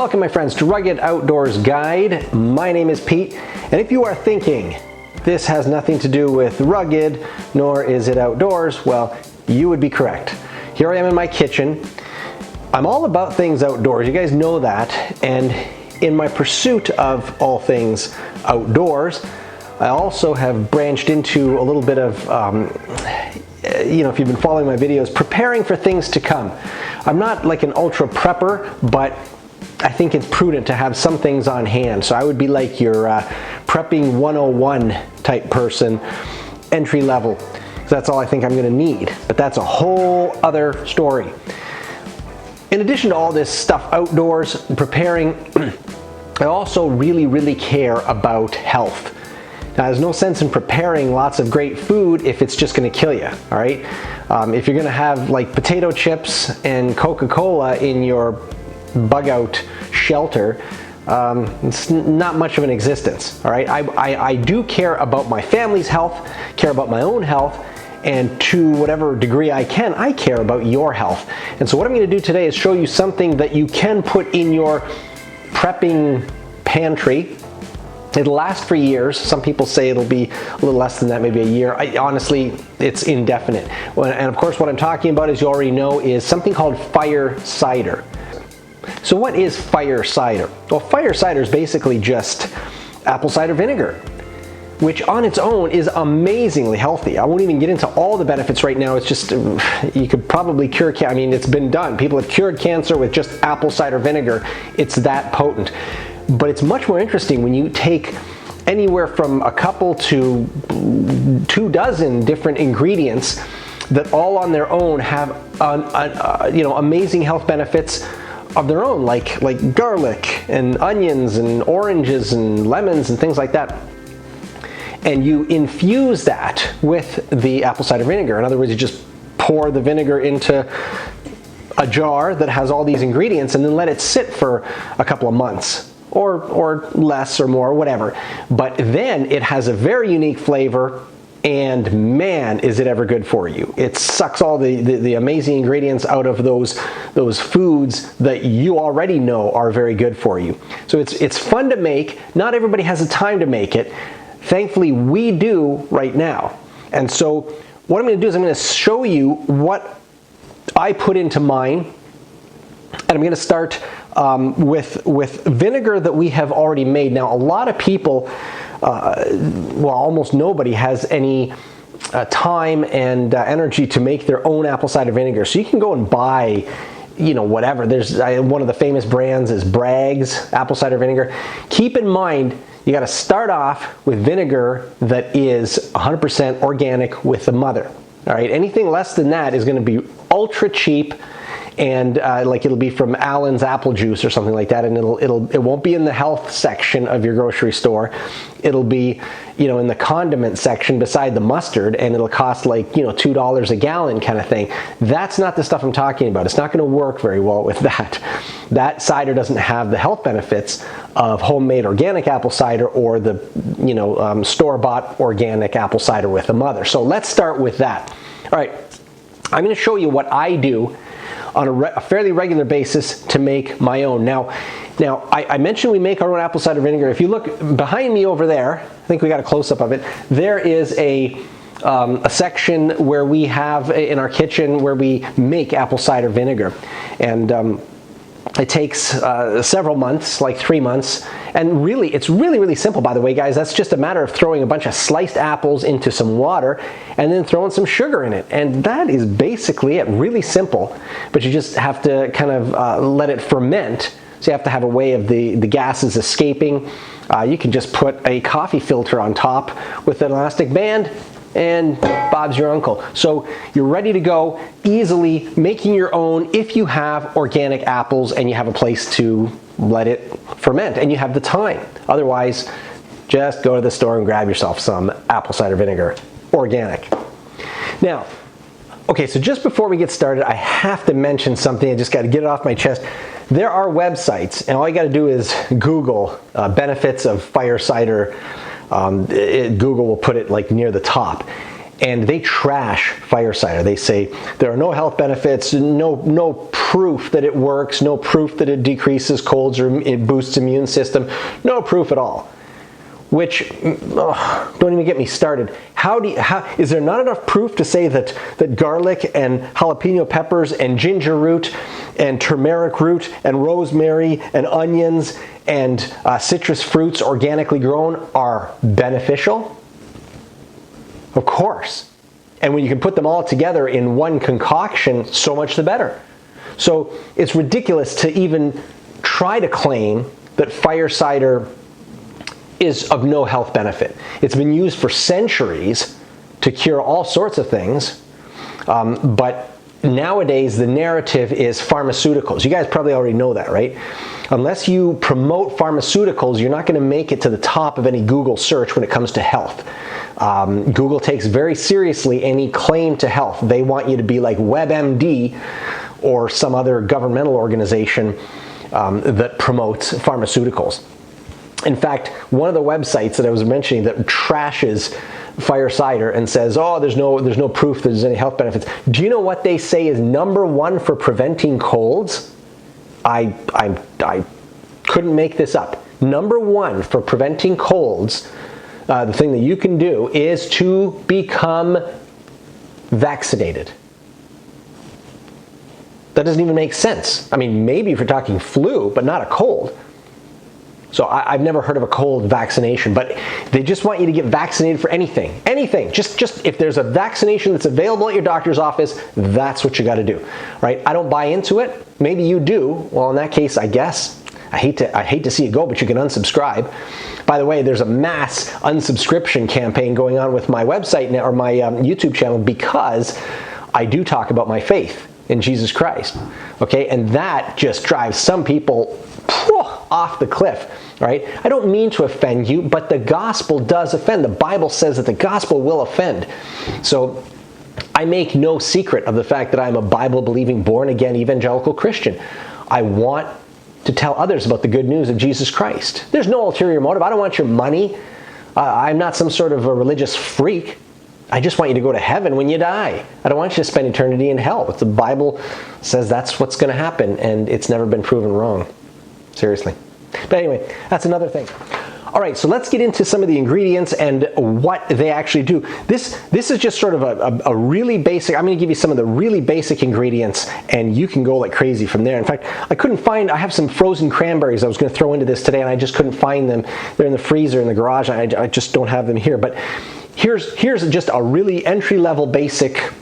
Welcome, my friends, to Rugged Outdoors Guide. My name is Pete, and if you are thinking this has nothing to do with rugged, nor is it outdoors, well, you would be correct. Here I am in my kitchen. I'm all about things outdoors, you guys know that, and in my pursuit of all things outdoors, I also have branched into a little bit of, if you've been following my videos, preparing for things to come. I'm not like an ultra prepper, but I think it's prudent to have some things on hand. So I would be like your prepping 101 type person, entry level. That's all I think I'm gonna need, but that's a whole other story. In addition to all this stuff outdoors, preparing, I also really care about health. Now, there's no sense in preparing lots of great food if it's just gonna kill you, all right? If you're gonna have like potato chips and Coca-Cola in your bug out shelter, it's not much of an existence, all right? I do care about my family's health, care about my own health, and to whatever degree I can, I care about your health. And so what I'm gonna do today is show you something that you can put in your prepping pantry. It'll last for years. Some people say it'll be a little less than that, maybe a year. Honestly, it's indefinite. And of course, what I'm talking about, as you already know, is something called fire cider. So what is fire cider? Well, fire cider is basically just apple cider vinegar, which on its own is amazingly healthy. I won't even get into all the benefits right now. It's just, you could probably cure cancer. I mean, it's been done. People have cured cancer with just apple cider vinegar. It's that potent. But it's much more interesting when you take anywhere from a couple to 24 different ingredients that all on their own have amazing health benefits of their own, like garlic and onions and oranges and lemons and things like that. And you infuse that with the apple cider vinegar. In other words, you just pour the vinegar into a jar that has all these ingredients and then let it sit for a couple of months. Or less or more, whatever. But then it has a very unique flavor, and man, is it ever good for you. It sucks all the amazing ingredients out of those foods that you already know are very good for you. So it's fun to make. Not everybody has the time to make it. Thankfully, we do right now. And so what I'm gonna do is I'm gonna show you what I put into mine, and I'm gonna start with vinegar that we have already made. Now, a lot of people, well, almost nobody has any time and energy to make their own apple cider vinegar. So you can go and buy, whatever. There's one of the famous brands is Bragg's apple cider vinegar. Keep in mind, you got to start off with vinegar that is 100% organic with the mother. All right, anything less than that is going to be ultra cheap. And like it'll be from Allen's apple juice or something like that, and it won't be in the health section of your grocery store. It'll be, in the condiment section beside the mustard, and it'll cost like, $2 a gallon kind of thing. That's not the stuff I'm talking about. It's not going to work very well with that. That cider doesn't have the health benefits of homemade organic apple cider or the, store-bought organic apple cider with the mother. So let's start with that. All right, I'm going to show you what I do on a fairly regular basis to make my own. Now, I mentioned we make our own apple cider vinegar. If you look behind me over there, I think we got a close-up of it, there is a section where we have in our kitchen where we make apple cider vinegar. And it takes several months, like 3 months. And really, it's really simple, by the way, guys. That's just a matter of throwing a bunch of sliced apples into some water and then throwing some sugar in it. And that is basically it, really simple. But you just have to kind of let it ferment. So you have to have a way of the gases escaping. You can just put a coffee filter on top with an elastic band, and Bob's your uncle. So you're ready to go, easily making your own if you have organic apples and you have a place to let it ferment and you have the time. Otherwise, just go to the store and grab yourself some apple cider vinegar, organic. Now, okay, so just before we get started, I have to mention something. I just got to get it off my chest. There are websites, and all you got to do is Google benefits of fire cider. Google will put it like near the top. and they trash fire cider. They say there are no health benefits, no proof that it works, no proof that it decreases colds or it boosts immune system, no proof at all. Which, don't even get me started. Is there not enough proof to say that garlic and jalapeno peppers and ginger root and turmeric root and rosemary and onions and citrus fruits organically grown are beneficial? Of course. And when you can put them all together in one concoction, so much the better. So it's ridiculous to even try to claim that fire cider is of no health benefit. It's been used for centuries to cure all sorts of things, but nowadays the narrative is pharmaceuticals. You guys probably already know that, right? Unless you promote pharmaceuticals, you're not going to make it to the top of any Google search when it comes to health. Google takes very seriously any claim to health. They want you to be like WebMD or some other governmental organization that promotes pharmaceuticals. In fact, one of the websites that I was mentioning that trashes fire cider and says, oh, there's no proof that there's any health benefits. Do you know what they say is number one for preventing colds? I couldn't make this up. Number one for preventing colds, the thing that you can do is to become vaccinated. That doesn't even make sense. I mean, maybe if you're talking flu, but not a cold. So I've never heard of a cold vaccination, but they just want you to get vaccinated for anything. Anything. Just if there's a vaccination that's available at your doctor's office, that's what you got to do, right? I don't buy into it. Maybe you do. Well, in that case, I guess I hate to see it go, but you can unsubscribe. By the way, there's a mass unsubscription campaign going on with my website now, or my YouTube channel, because I do talk about my faith in Jesus Christ. Okay, and that just drives some people off the cliff, right? I don't mean to offend you, but the gospel does offend. The Bible says that the gospel will offend. So I make no secret of the fact that I'm a Bible-believing, born-again evangelical Christian. I want to tell others about the good news of Jesus Christ. There's no ulterior motive. I don't want your money. I'm not some sort of a religious freak. I just want you to go to heaven when you die. I don't want you to spend eternity in hell. But the Bible says that's what's going to happen, and it's never been proven wrong. Seriously. But anyway, that's another thing. All right, so let's get into some of the ingredients and what they actually do. This is just sort of a really basic, I'm going to give you some of the really basic ingredients, and you can go like crazy from there. In fact, I have some frozen cranberries I was going to throw into this today, and I just couldn't find them. They're in the freezer in the garage. I just don't have them here. But here's just a really entry-level basic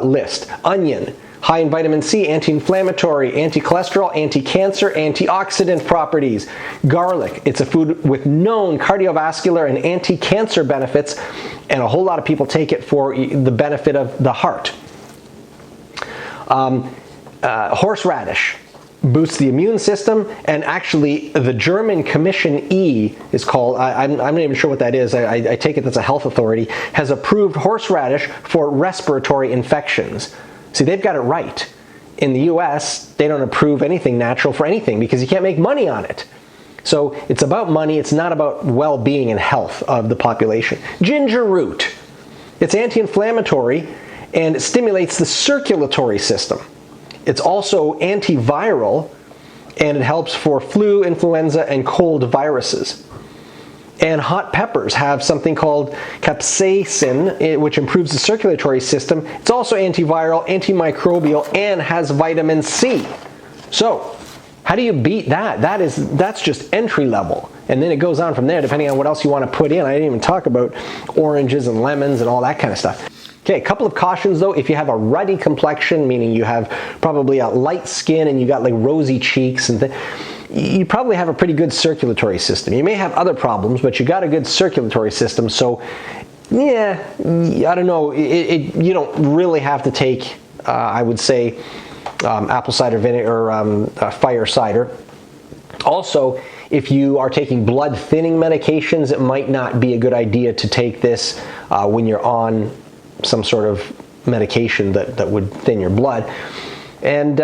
list. Onion. High in vitamin C, anti-inflammatory, anti-cholesterol, anti-cancer, antioxidant properties. Garlic, it's a food with known cardiovascular and anti-cancer benefits, and a whole lot of people take it for the benefit of the heart. Horseradish boosts the immune system, and actually the German Commission E is called, I'm not even sure what that is, I take it that's a health authority, has approved horseradish for respiratory infections. See, they've got it right. In the US, they don't approve anything natural for anything because you can't make money on it. So it's about money, it's not about well-being and health of the population. Ginger root. It's anti-inflammatory and it stimulates the circulatory system. It's also antiviral, and it helps for flu, influenza, and cold viruses. And hot peppers have something called capsaicin, which improves the circulatory system. It's also antiviral, antimicrobial, and has vitamin C. So, how do you beat that? That's just entry level. And then it goes on from there, depending on what else you want to put in. I didn't even talk about oranges and lemons and all that kind of stuff. Okay, a couple of cautions though. If you have a ruddy complexion, meaning you have probably a light skin and you got like rosy cheeks and you probably have a pretty good circulatory system. You may have other problems, but you got a good circulatory system. So, yeah, I don't know. You don't really have to take, I would say, apple cider vinegar or fire cider. Also, if you are taking blood thinning medications, it might not be a good idea to take this when you're on some sort of medication that would thin your blood. And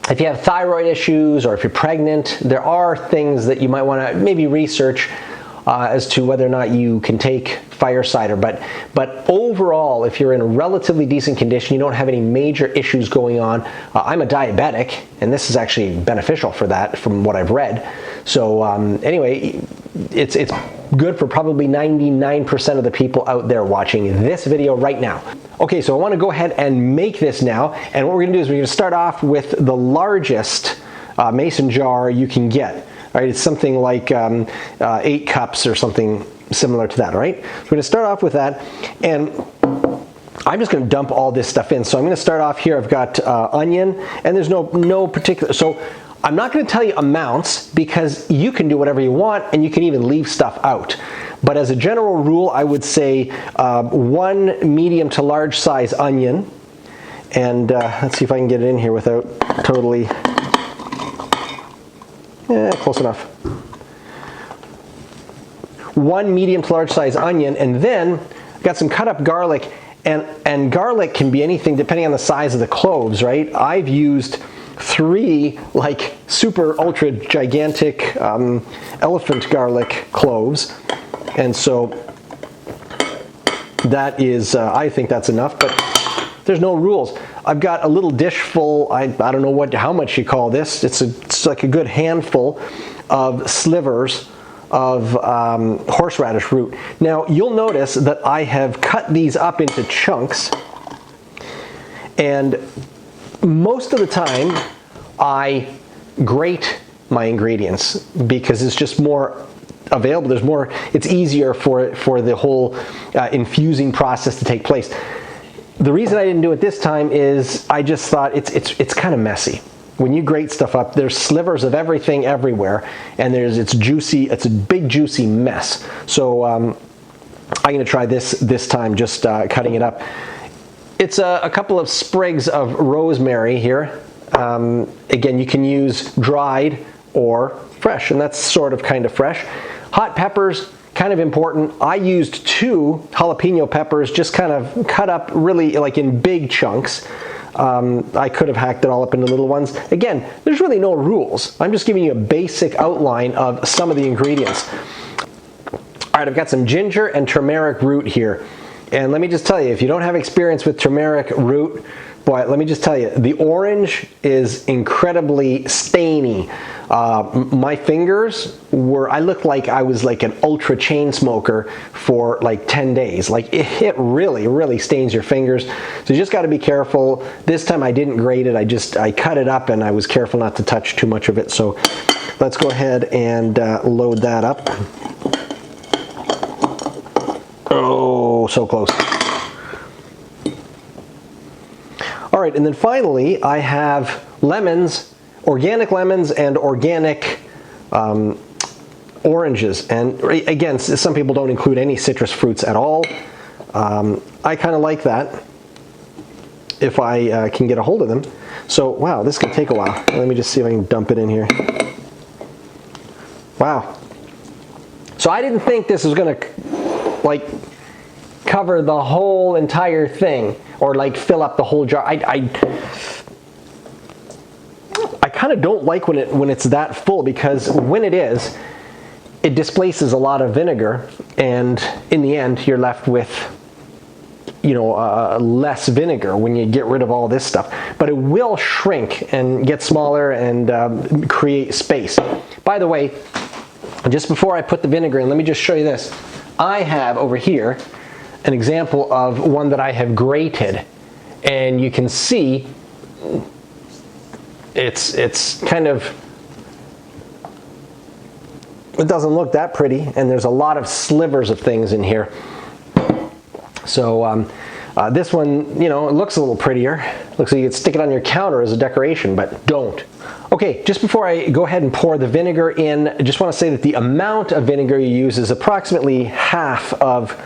if you have thyroid issues or if you're pregnant, there are things that you might want to maybe research as to whether or not you can take fire cider, but overall, if you're in a relatively decent condition, you don't have any major issues going on. I'm a diabetic, and this is actually beneficial for that from what I've read. So anyway, it's good for probably 99% of the people out there watching this video right now. Okay, so I want to go ahead and make this now, and what we're going to do is we're going to start off with the largest mason jar you can get. All right, it's something like 8 cups or something similar to that. All right, so we're going to start off with that, and I'm just going to dump all this stuff in. So I'm going to start off here. I've got onion, and there's no particular. So I'm not going to tell you amounts because you can do whatever you want, and you can even leave stuff out. But as a general rule, I would say 1 medium to large size onion, and let's see if I can get it in here without totally. Close enough. 1 medium to large size onion, and then I've got some cut up garlic, and garlic can be anything depending on the size of the cloves, right? I've used 3 like super ultra gigantic elephant garlic cloves, and so that is I think that's enough, but there's no rules. I've got a little dish full, I don't know how much you call this. It's like a good handful of slivers of horseradish root. Now you'll notice that I have cut these up into chunks, and most of the time I grate my ingredients because it's just more available. There's more, it's easier for the whole infusing process to take place. The reason I didn't do it this time is I just thought it's kind of messy. When you grate stuff up, there's slivers of everything everywhere, and it's juicy. It's a big juicy mess. So I'm going to try this time, just cutting it up. It's a couple of sprigs of rosemary here. Again, you can use dried or fresh, and that's sort of kind of fresh. Hot peppers. Kind of important. I used 2 jalapeno peppers, just kind of cut up really like in big chunks. I could have hacked it all up into little ones. Again, there's really no rules. I'm just giving you a basic outline of some of the ingredients. All right, I've got some ginger and turmeric root here. And let me just tell you, if you don't have experience with turmeric root, boy, let me just tell you, the orange is incredibly stainy. My fingers I looked like I was like an ultra chain smoker for like 10 days. Like it really stains your fingers. So you just got to be careful. This time I didn't grate it. I cut it up, and I was careful not to touch too much of it. So let's go ahead and load that up. Oh, so close. All right, and then finally I have lemons. Organic lemons and organic oranges. And again, some people don't include any citrus fruits at all. I kind of like that if I can get a hold of them. So, wow, this can take a while. Let me just see if I can dump it in here. Wow. So I didn't think this was going to like cover the whole entire thing or like fill up the whole jar. I kind of don't like when it's that full, because when it is, it displaces a lot of vinegar, and in the end you're left with, you know, less vinegar when you get rid of all this stuff. But it will shrink and get smaller and create space. By the way, just before I put the vinegar in, let me just show you this. I have over here an example of one that I have grated, and you can see it's kind of, it doesn't look that pretty, and there's a lot of slivers of things in here. So this one, you know, it looks a little prettier. Looks like you could stick it on your counter as a decoration, but don't. Okay, just before I go ahead and pour the vinegar in, I just want to say that the amount of vinegar you use is approximately half of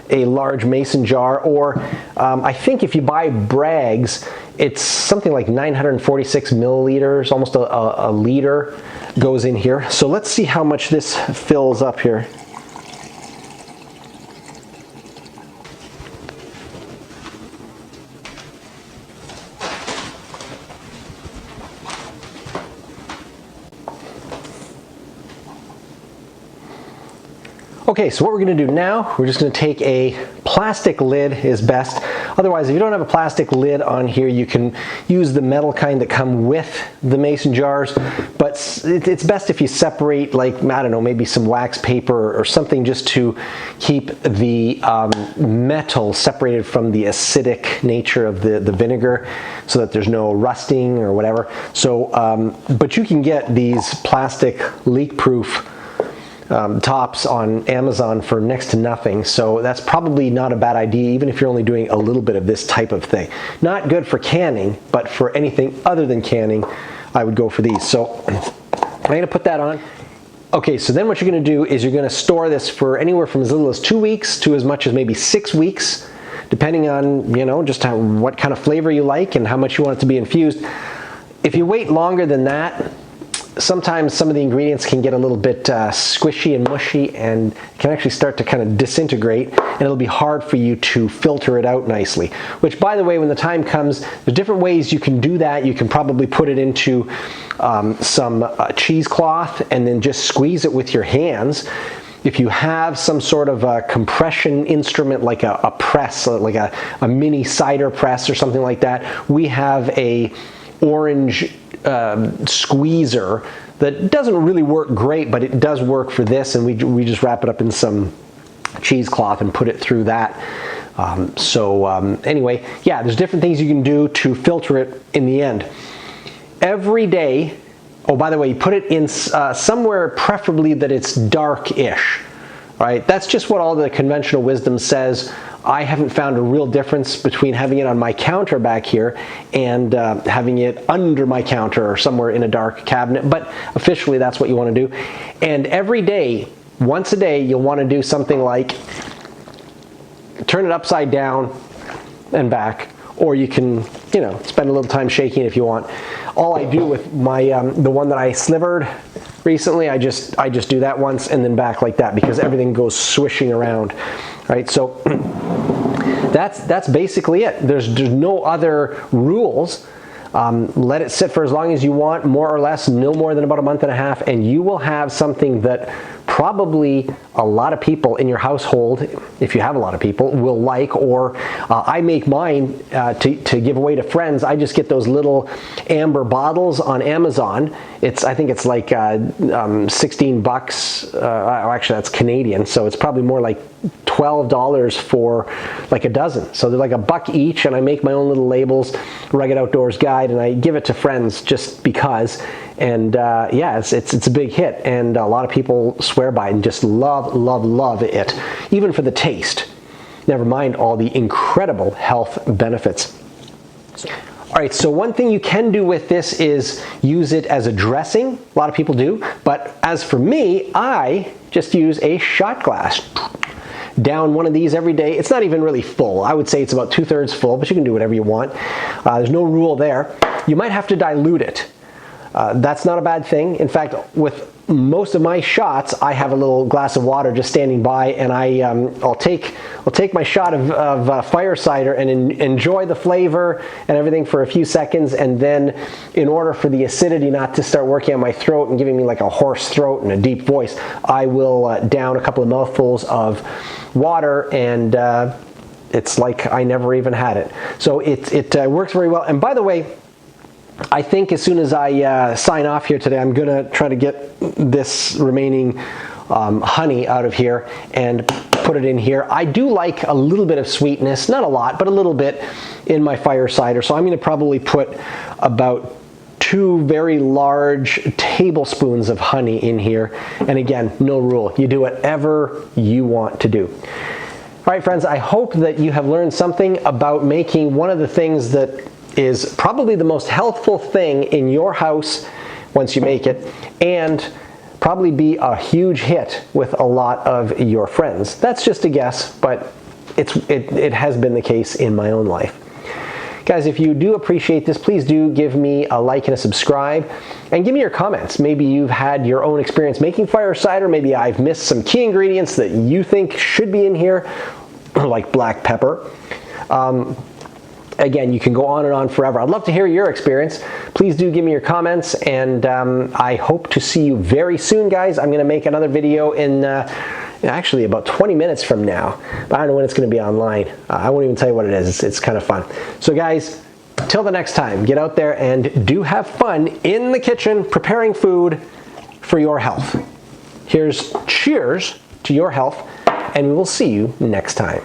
a large mason jar, or I think if you buy Bragg's, it's something like 946 milliliters, almost a liter goes in here. So let's see how much this fills up here. Okay, so what we're going to do now, we're just going to take a plastic lid is best. Otherwise, if you don't have a plastic lid on here, you can use the metal kind that come with the mason jars, but it's best if you separate, like, I don't know, maybe some wax paper or something just to keep the metal separated from the acidic nature of the vinegar so that there's no rusting or whatever. So, but you can get these plastic leak-proof tops on Amazon for next to nothing, so that's probably not a bad idea even if you're only doing a little bit of this type of thing. Not good for canning, but for anything other than canning, I would go for these. So I'm going to put that on. Okay, so then what you're going to do is you're going to store this for anywhere from as little as 2 weeks to as much as maybe 6 weeks, depending on, you know, just what kind of flavor you like and how much you want it to be infused. If you wait longer than that, sometimes some of the ingredients can get a little bit squishy and mushy and can actually start to kind of disintegrate, and it'll be hard for you to filter it out nicely. Which, by the way, when the time comes, there's different ways you can do that. You can probably put it into some cheesecloth and then just squeeze it with your hands. If you have some sort of a compression instrument like a press, like a mini cider press or something like that, we have a orange squeezer that doesn't really work great, but it does work for this, and we just wrap it up in some cheesecloth and put it through that. Anyway, yeah, there's different things you can do to filter it in the end. Every day, oh, by the way, you put it in somewhere preferably that it's dark-ish. Right? That's just what all the conventional wisdom says. I haven't found a real difference between having it on my counter back here and having it under my counter or somewhere in a dark cabinet, but officially that's what you want to do. And every day, once a day, you'll want to do something like turn it upside down and back, or you can, you know, spend a little time shaking it if you want. All I do with my the one that I slivered recently, I just do that once and then back like that, because everything goes swishing around, right? So that's basically it. There's no other rules. Let it sit for as long as you want, more or less, no more than about a month and a half, and you will have something that probably a lot of people in your household, if you have a lot of people, will like. Or I make mine to give away to friends. I just get those little amber bottles on Amazon. I think it's like 16 bucks. Actually, that's Canadian, so it's probably more like $12 for like a dozen. So they're like $1 each, and I make my own little labels, Rugged Outdoors Guide, and I give it to friends just because. And yeah, it's a big hit, and a lot of people swear by it and just love it, even for the taste. Never mind all the incredible health benefits. All right, so one thing you can do with this is use it as a dressing. A lot of people do, but as for me, I just use a shot glass. Down one of these every day. It's not even really full. I would say it's about 2/3 full, but you can do whatever you want. There's no rule there. You might have to dilute it. That's not a bad thing. In fact, with most of my shots, I have a little glass of water just standing by, and I'll take my shot of fire cider and enjoy the flavor and everything for a few seconds, and then in order for the acidity not to start working on my throat and giving me like a hoarse throat and a deep voice, I will down a couple of mouthfuls of water, and it's like I never even had it. So it works very well. And by the way, I think as soon as I sign off here today, I'm gonna try to get this remaining honey out of here and put it in here. I do like a little bit of sweetness, not a lot, but a little bit in my fire cider. So I'm gonna probably put about 2 very large tablespoons of honey in here. And again, no rule. You do whatever you want to do. All right, friends, I hope that you have learned something about making one of the things that is probably the most healthful thing in your house once you make it, and probably be a huge hit with a lot of your friends. That's just a guess, but it has been the case in my own life. Guys, if you do appreciate this, please do give me a like and a subscribe, and give me your comments. Maybe you've had your own experience making fire cider. Maybe I've missed some key ingredients that you think should be in here, like black pepper. Again, you can go on and on forever. I'd love to hear your experience. Please do give me your comments, and I hope to see you very soon, guys. I'm going to make another video in actually about 20 minutes from now. But I don't know when it's going to be online. I won't even tell you what it is. It's kind of fun. So guys, till the next time, get out there and do have fun in the kitchen preparing food for your health. Here's cheers to your health, and we will see you next time.